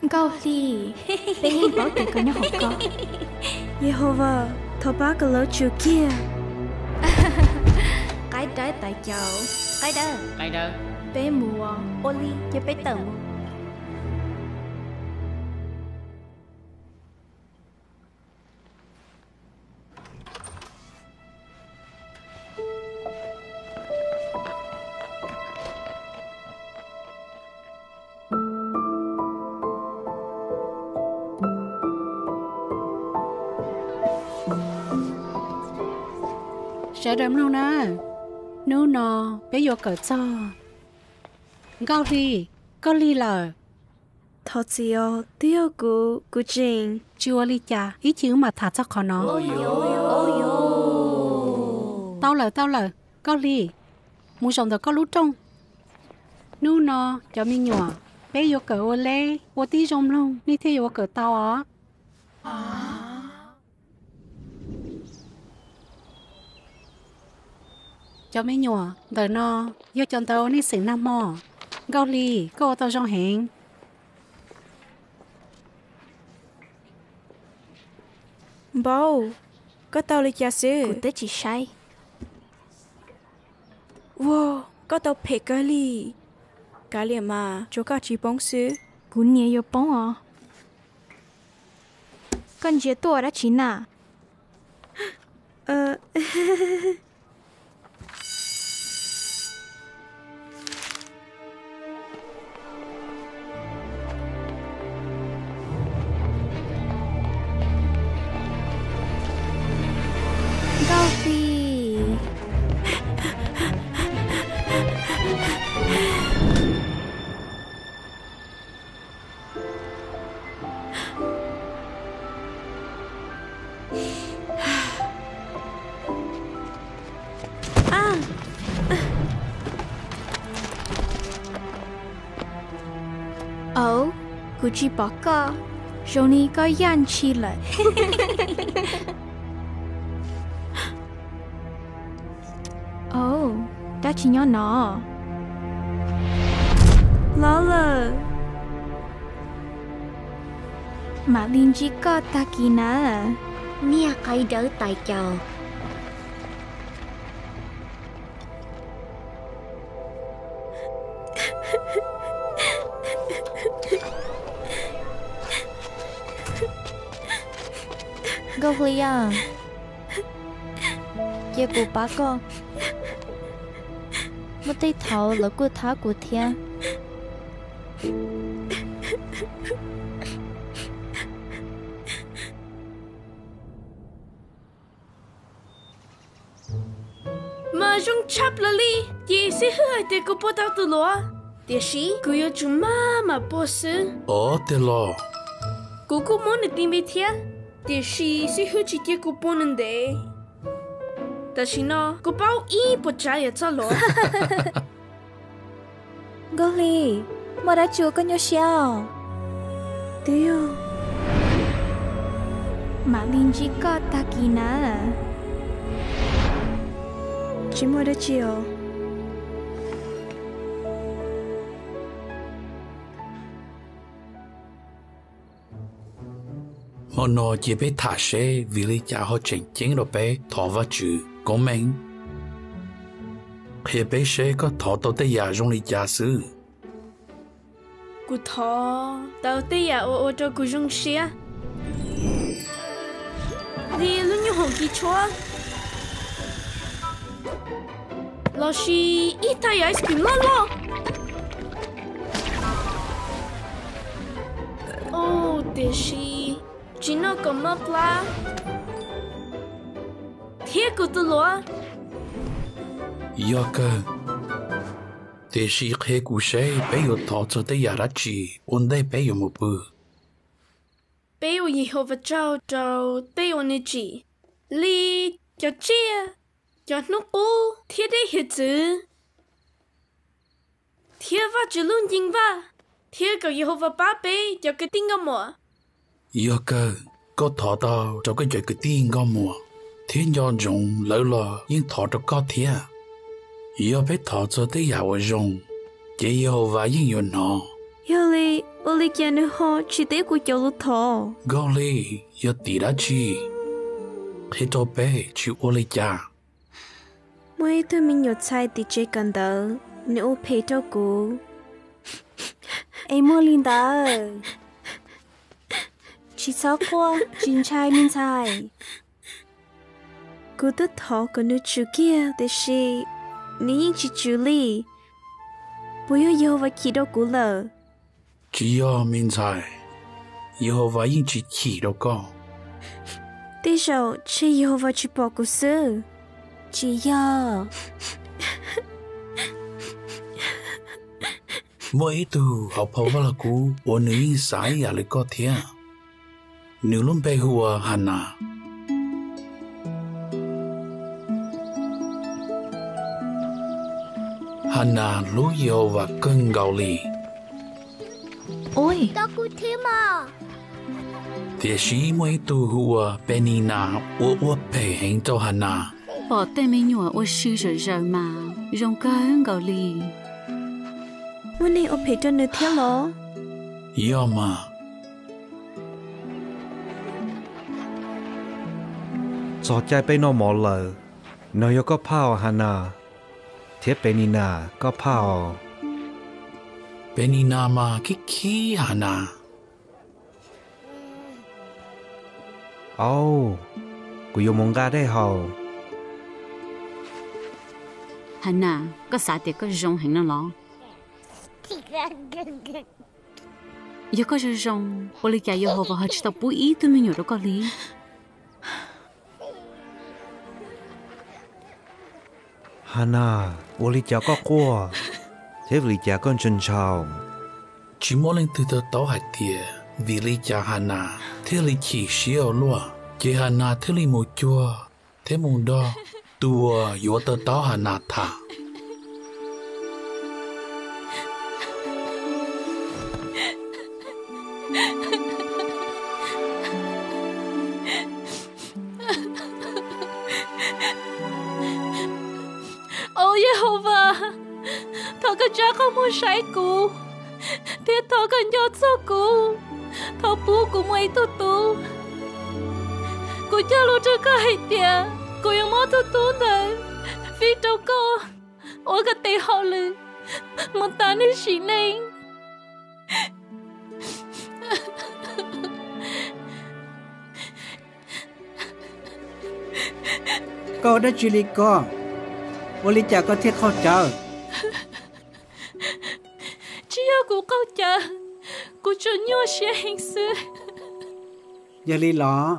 Câu li, bé nhìn bảo tiền con nhóc học con. Jehovah, thọ bá cái lỡ chiều kia. Cái đấy tại cháu, Cái đó bé mùa, ô li, cho bé tầm. Sẽ đếm lâu nè. Nếu nó bé vô cỡ cho. Câu ly là Thọ chiều, tiêu cú trình. chưa ly cha, ý chữ mà thả cho khó nó. Ôi yo. Tao lời, câu ly. Muốn sống được có lút trong. Nếu nó cho mình nhỏ, bé vô cỡ ô lê, ô tí rong luôn, đi theo vô cỡ tao á. Cho mấy nhỏ, đời nó, vô chọn tao ní xỉn nam mò. Gao lì, cô tao trong hẹn. Bao, có tao lấy cha sư. Cụ tế chỉ sai. Wow, có tao phê cái li. Cái li mà, chỗ cả chỉ bóng sư. Cụ nhẹ vô bóng à. Con dễ tổ đã chín à. Gao phi. Cụ chỉ bỏ cơ. Rồi ni có yan chi lại. Đã chỉ nhỏ nó. Lỡ lờ. Mà linh chỉ có ta kỳ nà. Nia cái đỡ tại chờ. Gao li à. Giờ cụ bá con. Một tay thảo là cô tháo của thiên. Mà trong chắp là li, chị sẽ hơi để cô bắt đầu từ lo. Để sĩ, cô yêu chúng mà bố sư. Te lo. Cô cũng muốn được tìm về thiên. Để sĩ sẽ hơi chỉ để cô bố nên để. Tại vì nó, cô bảo ý bộ trái ở cho lo. Gao li, mà đã chưa có nhau sao. Tiêu. Mà linh chỉ có ta kỳ nà. Chỉ mới đã chiều. Mà nó chỉ bé thả xe vì lý cha họ chính rồi bé thọ vào chữ của mình. Khi bé xe có thọ tao tới nhà trong lý cha sư. Cô thọ, tao tới nhà ô cho cô dùng xe. Đi lúc như hồng kỳ chua. Lo xì ít thay ice cream lo. Để xì chỉ nó có mập la. Thiệt cô tự lo. Yo cơ. Để sĩ khế cụ xe bé yêu thọ cho tới nhà ra chỉ. Ôn đây bé yêu một bữa. Bé yêu Jehovah trao bé yêu nê chỉ. Li cho chia. Cho nó cô thiết đấy hết chứ. Thiết vào chứ luôn dính vào. Thiết có Jehovah bá bé cho cái tiếng ngâm mùa. Yo cơ. Có thọ tao cho cái chuyện cái tiếng ngâm mùa. Thiết nhỏ rộng lỡ lò nhưng thọ cho có thiết. Yo bé thọ cho tới nhà ở rộng. Chỉ Jehovah nhưng yêu nó. Yo li, ô lý kia nữa họ chỉ để của cháu lúc thọ. Gò lì, yo tí đã chi. Hết cho bé, chịu ô lì cha. Mỗi thứ mình nhột sai thì chỉ cần đỡ, nếu phải cho cô. Em mua linh đó. Chị sao qua, chính trai mình sai. Cô tất thọ của nữ chủ kia, để chị, ní chỉ chủ lý. Bây giờ và khi đó cô lỡ. Chỉ yo mình sai. Yo và yên chỉ chỉ đâu con. Thế sao, chị yo và chị bỏ cô sư. Chị yo. Mỗi từ học hậu là cú, ô nữ yên sai à lấy có thế. Nữ luôn bé hùa hana. Hana lú yo và cơn gạo lì. Ôi, Tao cũng thế mà. Thế sĩ mỗi từ hùa Benina ô ô bè hình cho Hana. Bỏ tay mình nhỏ ô sư rồi mà, rong cơn gạo lì. muốn này ô phải cho nữ theo lọ. Yo mà. Gió chạy bên nó mỏ lờ, nó yêu có phao Hana, thiết bên nina có phao. Benina mà kiki Hana. Oh, cô yêu mong ga đây hầu. Hana, có xả tiệt có rong hình nó lọ. Giờ có rong, ô lì kia yêu hồ và họ chỉ tập bùi ý tụi mình nhỏ đó có lý. Hana, ô lì cha có qua, thế vì cha con chân chào. Chỉ mỗi lần từ từ tao hạt tiề, vì lý cha Hana, thế lý chỉ xíu luôn. Chị Hana thế lý một chua, thế mong đó, tua yếu tơ tao Hana thả. Ôi Jehovah, thọ cái cha không muốn sai cô, thế thọ cái nhớ cho cô, thọ bố của mày tu, cô cha luôn cho cái hay tiệt, cô yêu mất tu này, vì đâu có, ôi cái tay họ lư, một ta nên xí này. Cô đã chịu lý con. Ô lý cha có thiết khó chờ. Chỉ ở cô câu chờ, cô cho nhau xe hình sự. Giờ lý lọ.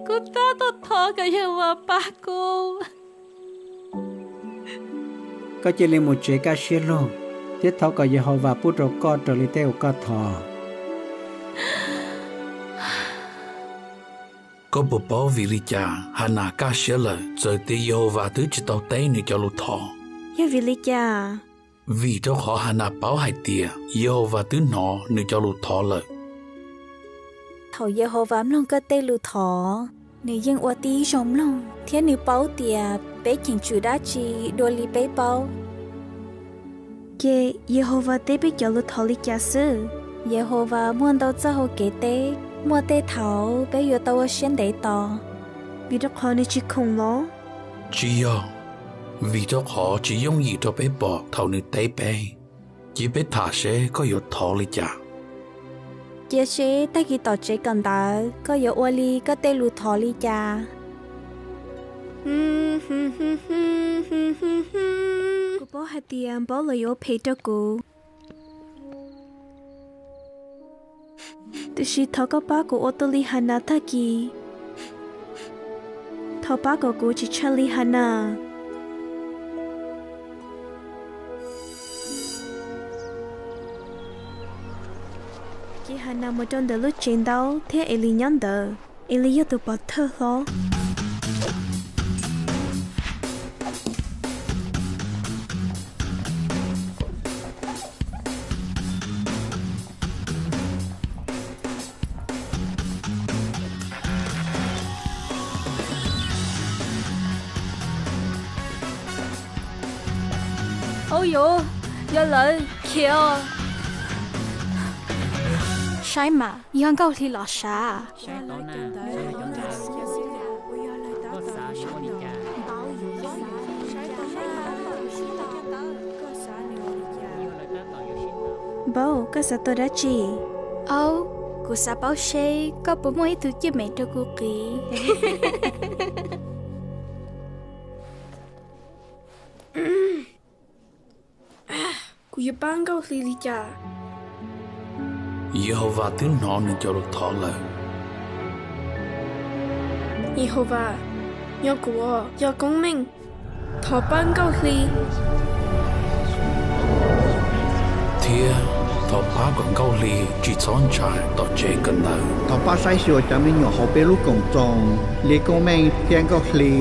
Cô ta tốt thọ cái hiệu quả ba cô. Có chỉ lý một chế ca xe luôn. Thiết thọ có giờ họ và bút rổ con trở lý teo có thọ. Có bộ bảo vì lý cha Hana cá xế lời, rồi tí yêu và thứ chỉ tao tay nữ cho lụt thọ. Yêu vì lý cha. Vì cho họ Hana bảo hạt tiề, yêu và thứ nọ nữ cho lụt thọ lời. Thầu giờ hồ vám lòng cơ tê lù thọ. Nếu dân ua tí rộng lòng, thế nếu báo tìa, bé chỉnh chủ đá chi, đô lý bé báo. Kê, Jehovah tế biết cho lụt thọ lý cha sư. Giờ hồ và muôn đâu cho hồ kế tê, mua tê thảo, bé yếu tàu xuyên đế tỏ. Vì đó khó nên chỉ không lọ. Chỉ yêu, vì cho họ chỉ dùng gì cho bé bỏ thầu nữ tế bé. Chỉ bé thả sẽ có yếu thọ lý cha. Giờ sẽ ta kỳ tỏ chế cần đá, có yếu ua lý, có tê lù thọ lý cha. Cô bảo hạt tiền bảo lời ô phê cho cô. Tôi chỉ thọ có ba của ô tô lý Hana thà kỳ. Thọ ba của cô chỉ cha lý Hana. Chị Hana một trong đợt lúc chiến đấu, thế Eli nhắn đờ. Eli yêu tụ bỏ thơ lo. Ôi dồi, giờ lại kìa. sai mà yang câu thì lọ xa bố có sao tôi đã chỉ cô sao báo xe có bố mỗi thứ chứ mẹ cho cô kỹ cô yêu bán câu gì đi cha Jehovah tiếng nó nên cho được thọ lời Jehovah nhớ của nhớ công minh thọ bán câu gì Thia thọ phá còn câu ly chỉ chọn trái tỏ chế cần nợ thọ ba sai sửa cho mình nhỏ học bé lúc công tròn lê công men thiên câu ly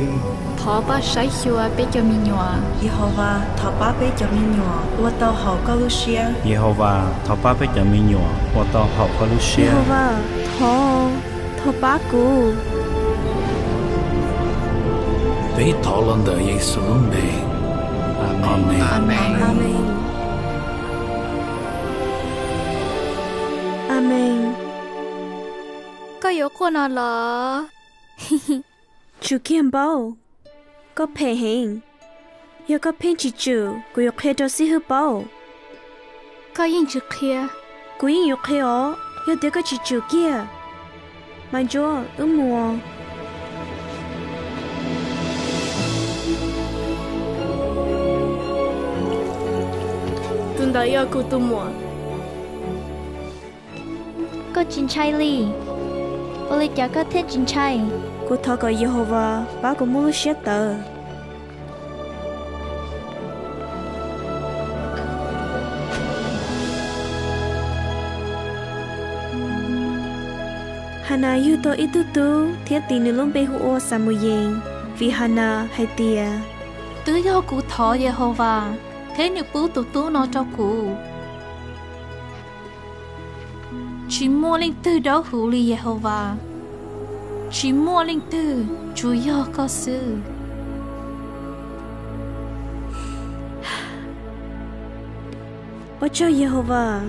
thọ ba sai sửa bé cho mình nhỏ Jehovah thọ ba bé cho mình nhỏ và tao học câu lu xia Jehovah thọ ba bé cho mình nhỏ và tao học câu lu xia Jehovah thọ ba cú bé thọ lần đời Giêsu lúc này Amen Amen Amen có yếu cô nào là chú kiên bao có phê hình yêu có phê chỉ chú cô yêu khê cho sĩ hư bao có yên chữ kia cô yên yêu khê ó yêu để có chỉ chú kia mà chúa mùa tuần đó yêu cô tu mùa có chín chai ly ô lê chả có thế chín chai cô thọ có Jehovah ba cô mua xét tờ Hana yêu to ít tu thiết tin luôn bê hùa samuyen vì Hana hay tia tứ do cụ thọ Jehovah thế nếu bố tụ nó cho cụ chỉ mua linh tư đó hữu lý Jehovah chỉ mua linh tư chủ yếu có sự Ôi cho Jehovah